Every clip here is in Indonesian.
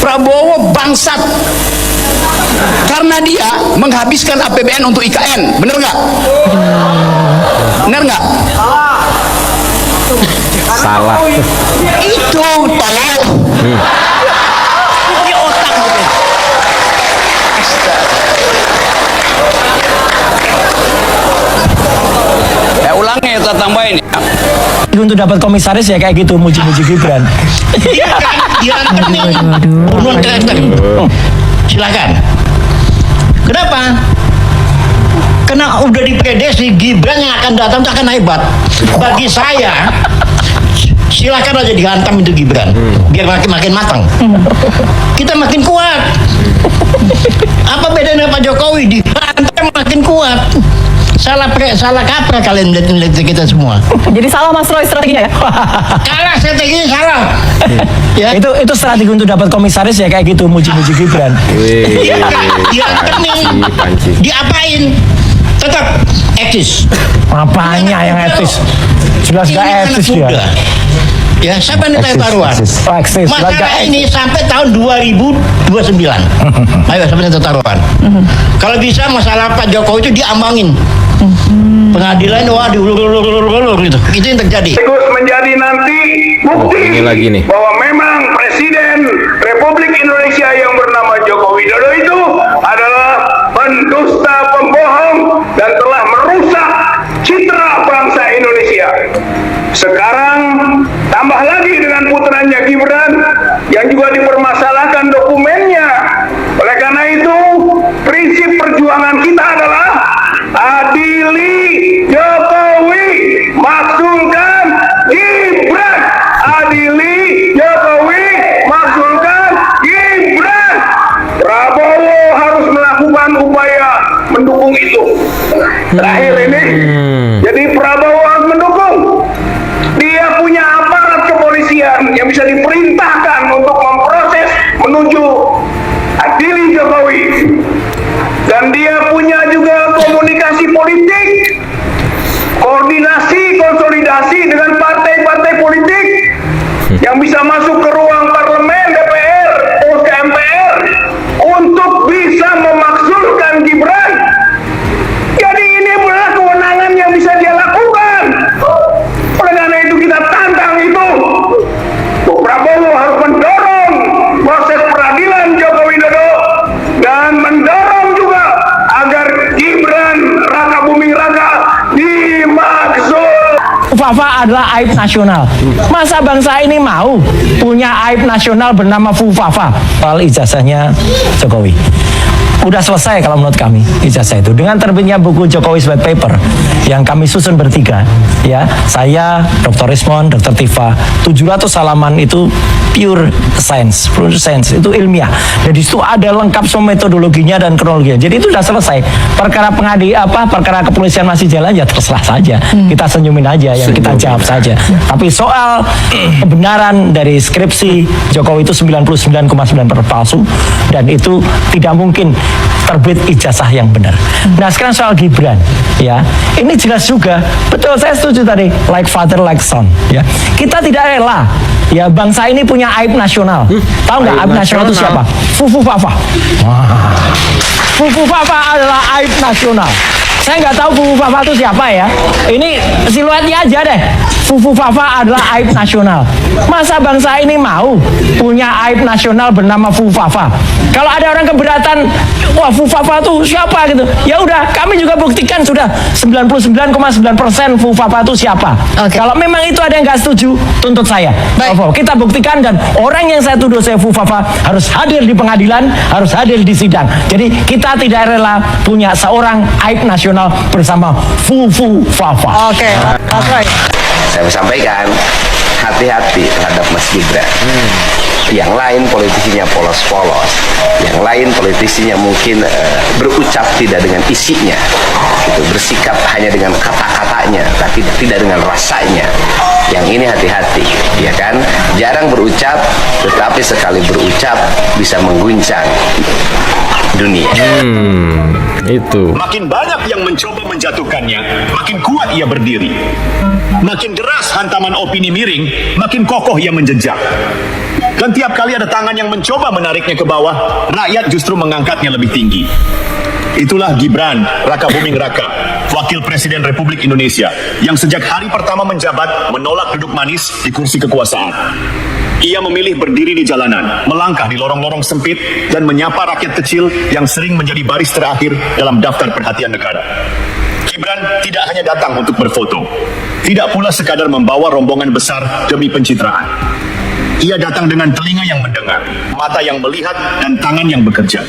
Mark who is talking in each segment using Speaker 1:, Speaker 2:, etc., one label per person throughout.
Speaker 1: Prabowo bangsat karena dia menghabiskan APBN untuk IKN, bener nggak? Bener nggak?
Speaker 2: Salah.
Speaker 1: Itu tolol. Di otak gitu. Ulangnya ya, tambahin ya.
Speaker 3: Untuk dapat komisaris ya kayak gitu, muji-muji Gibran.
Speaker 1: Iya kan? Silakan. Kenapa? Karena udah diprediksi Gibran yang akan datang itu akan hebat. Bagi saya, silakan aja dihantam itu Gibran, biar makin matang. Kita makin kuat. Apa bedanya Pak Jokowi? Dihantam makin kuat. Salah kaprah kalian lihat kita semua.
Speaker 4: Jadi salah Mas Roy strateginya ya?
Speaker 1: Kalah strateginya salah. Ya.
Speaker 3: Itu strategi untuk dapat komisaris ya kayak gitu, muji-muji Gibran.
Speaker 1: Iya, diapain? Tetap eksis.
Speaker 3: Apanya yang etis? Jelas gak etis dia.
Speaker 1: Ya, siapa yang ditanya taruhan? Masalah ini sampai tahun 2029. Ayo, siapa yang taruhan? Kalau bisa masalah Pak Jokowi itu diambangin. Pengadilan diulur-ulur gitu. Itu yang terjadi.
Speaker 5: Terus menjadi nanti bukti
Speaker 2: ini lagi nih,
Speaker 5: bahwa memang Presiden Republik Indonesia yang bernama Joko Widodo itu adalah pendusta, pembohong, dan telah merusak citra bangsa Indonesia. Sekarang tambah lagi dengan putranya Gibran yang juga dipermasalahkan dokumennya. Oleh karena itu, prinsip perjuangan kita adalah adili Jokowi, makzulkan Gibran. Adili Jokowi, makzulkan Gibran. Prabowo harus melakukan upaya mendukung itu. Terakhir ini, jadi Prabowo harus mendukung. Dia punya aparat kepolisian yang bisa diperintahkan untuk memproses menuju adili Jokowi. Dan dia punya juga komunikasi politik, koordinasi, konsolidasi dengan partai-partai politik yang bisa masuk ke ruang parlemen, DPR, ke MPR untuk bisa memakzulkan Gibran. Jadi ini adalah kewenangan yang bisa dia lakukan. Oleh karena itu kita tantang itu. Prabowo harus mendorong proses peradilan Joko Widodo dan mendorong juga agar Gibran Raka Buming Raka dimakzul.
Speaker 3: Fufafa adalah aib nasional. Masa bangsa ini mau punya aib nasional bernama Fufafa? Soal ijazahnya Jokowi udah selesai kalau menurut kami ijazah itu dengan terbitnya buku Jokowi's White Paper yang kami susun bertiga, ya, saya, Dr. Rismon, Dr. Tifa, 700 halaman itu pure science, itu ilmiah. Jadi itu ada lengkap semua metodologinya dan kronologinya. Jadi itu sudah selesai. Perkara perkara kepolisian masih jalan ya terserah saja. Kita senyumin aja, yang kita jawab saja. Tapi soal kebenaran dari skripsi Jokowi itu 99,9% palsu dan itu tidak mungkin terbit ijazah yang benar. Nah sekarang soal Gibran, ya, ini jelas juga, betul saya setuju tadi, like father like son, ya. Kita tidak rela, ya, bangsa ini punya aib nasional. Tahu nggak aib nasional itu siapa? Fufafa. Fufafa adalah aib nasional. Saya nggak tahu Fufafa itu siapa ya. Ini siluetnya aja deh. Fufafa adalah aib nasional. Masa bangsa ini mau punya aib nasional bernama Fufafa? Kalau ada orang keberatan, wah Fufafa itu siapa gitu. Ya udah, kami juga buktikan sudah 99,9% Fufafa itu siapa. Kalau memang itu ada yang nggak setuju, tuntut saya. Kita buktikan dan orang yang saya tuduh saya Fufafa harus hadir di pengadilan, harus hadir di sidang. Jadi kita tidak rela punya seorang aib nasional bersama Fufafa.
Speaker 4: Oke, Mas Roy.
Speaker 6: Saya mau sampaikan, hati-hati terhadap Mas Gibran. Yang lain politisinya polos-polos, yang lain politisinya mungkin berucap tidak dengan isinya, gitu, bersikap hanya dengan kata-katanya, tapi tidak dengan rasanya. Yang ini hati-hati, ya kan? Jarang berucap, tetapi sekali berucap bisa mengguncang dunia.
Speaker 2: Itu.
Speaker 7: Makin banyak yang mencoba menjatuhkannya, makin kuat ia berdiri. Makin deras hantaman opini miring, makin kokoh ia menjejak. Dan tiap kali ada tangan yang mencoba menariknya ke bawah, rakyat justru mengangkatnya lebih tinggi. Itulah Gibran Raka Buming Raka, Wakil Presiden Republik Indonesia, yang sejak hari pertama menjabat menolak duduk manis di kursi kekuasaan. Ia memilih berdiri di jalanan, melangkah di lorong-lorong sempit, dan menyapa rakyat kecil yang sering menjadi baris terakhir dalam daftar perhatian negara. Gibran tidak hanya datang untuk berfoto, tidak pula sekadar membawa rombongan besar demi pencitraan. Ia datang dengan telinga yang mendengar, mata yang melihat, dan tangan yang bekerja.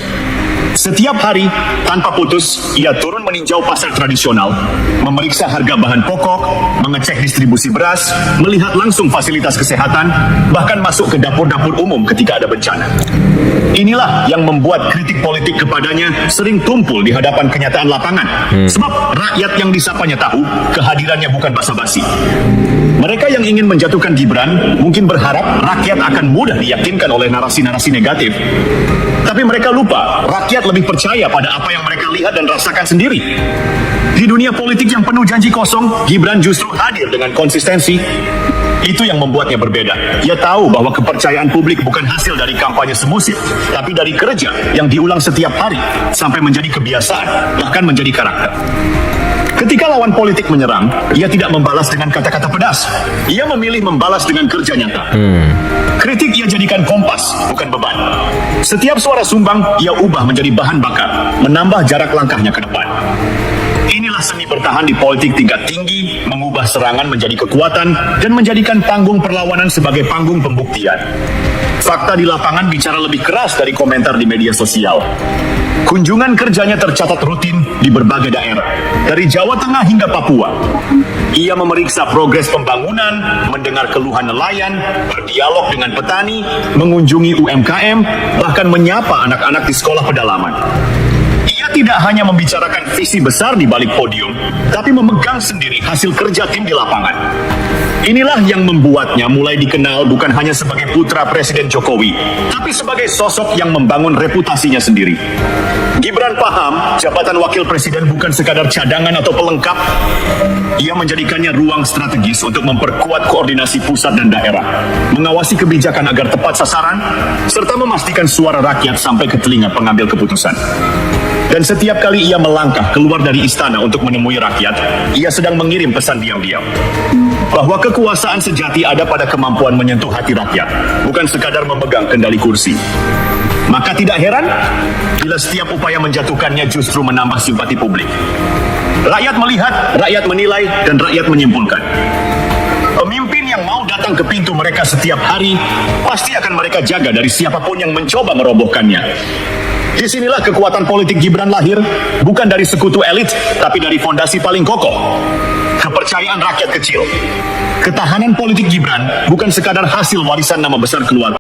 Speaker 7: Setiap hari, tanpa putus, ia turun meninjau pasar tradisional, memeriksa harga bahan pokok, mengecek distribusi beras, melihat langsung fasilitas kesehatan, bahkan masuk ke dapur-dapur umum ketika ada bencana. Inilah yang membuat kritik politik kepadanya sering tumpul di hadapan kenyataan lapangan. Sebab rakyat yang disapanya tahu, kehadirannya bukan basa-basi. Mereka yang ingin menjatuhkan Gibran mungkin berharap rakyat akan mudah diyakinkan oleh narasi-narasi negatif. Tapi mereka lupa, rakyat lebih percaya pada apa yang mereka lihat dan rasakan sendiri. Di dunia politik yang penuh janji kosong, Gibran justru hadir dengan konsistensi. Itu yang membuatnya berbeda. Ia tahu bahwa kepercayaan publik bukan hasil dari kampanye semusim, tapi dari kerja yang diulang setiap hari sampai menjadi kebiasaan, bahkan menjadi karakter. Ketika lawan politik menyerang, ia tidak membalas dengan kata-kata pedas. Ia memilih membalas dengan kerja nyata. Kritik ia jadikan kompas, bukan beban. Setiap suara sumbang, ia ubah menjadi bahan bakar, menambah jarak langkahnya ke depan. Inilah seni bertahan di politik tingkat tinggi, mengubah serangan menjadi kekuatan, dan menjadikan panggung perlawanan sebagai panggung pembuktian. Fakta di lapangan bicara lebih keras dari komentar di media sosial. Kunjungan kerjanya tercatat rutin di berbagai daerah, dari Jawa Tengah hingga Papua. Ia memeriksa progres pembangunan, mendengar keluhan nelayan, berdialog dengan petani, mengunjungi UMKM, bahkan menyapa anak-anak di sekolah pedalaman. Ia tidak hanya membicarakan visi besar di balik podium, tapi memegang sendiri hasil kerja tim di lapangan. Inilah yang membuatnya mulai dikenal bukan hanya sebagai putra Presiden Jokowi, tapi sebagai sosok yang membangun reputasinya sendiri. Gibran paham jabatan wakil presiden bukan sekadar cadangan atau pelengkap. Ia menjadikannya ruang strategis untuk memperkuat koordinasi pusat dan daerah, mengawasi kebijakan agar tepat sasaran, serta memastikan suara rakyat sampai ke telinga pengambil keputusan. Dan setiap kali ia melangkah keluar dari istana untuk menemui rakyat, ia sedang mengirim pesan diam-diam. Bahwa kekuasaan sejati ada pada kemampuan menyentuh hati rakyat, bukan sekadar memegang kendali kursi. Maka tidak heran bila setiap upaya menjatuhkannya justru menambah simpati publik. Rakyat melihat, rakyat menilai, dan rakyat menyimpulkan. Pemimpin yang mau datang ke pintu mereka setiap hari, pasti akan mereka jaga dari siapapun yang mencoba merobohkannya. Disinilah kekuatan politik Gibran lahir, bukan dari sekutu elit, tapi dari fondasi paling kokoh. Kepercayaan rakyat kecil. Ketahanan politik Gibran bukan sekadar hasil warisan nama besar keluarga.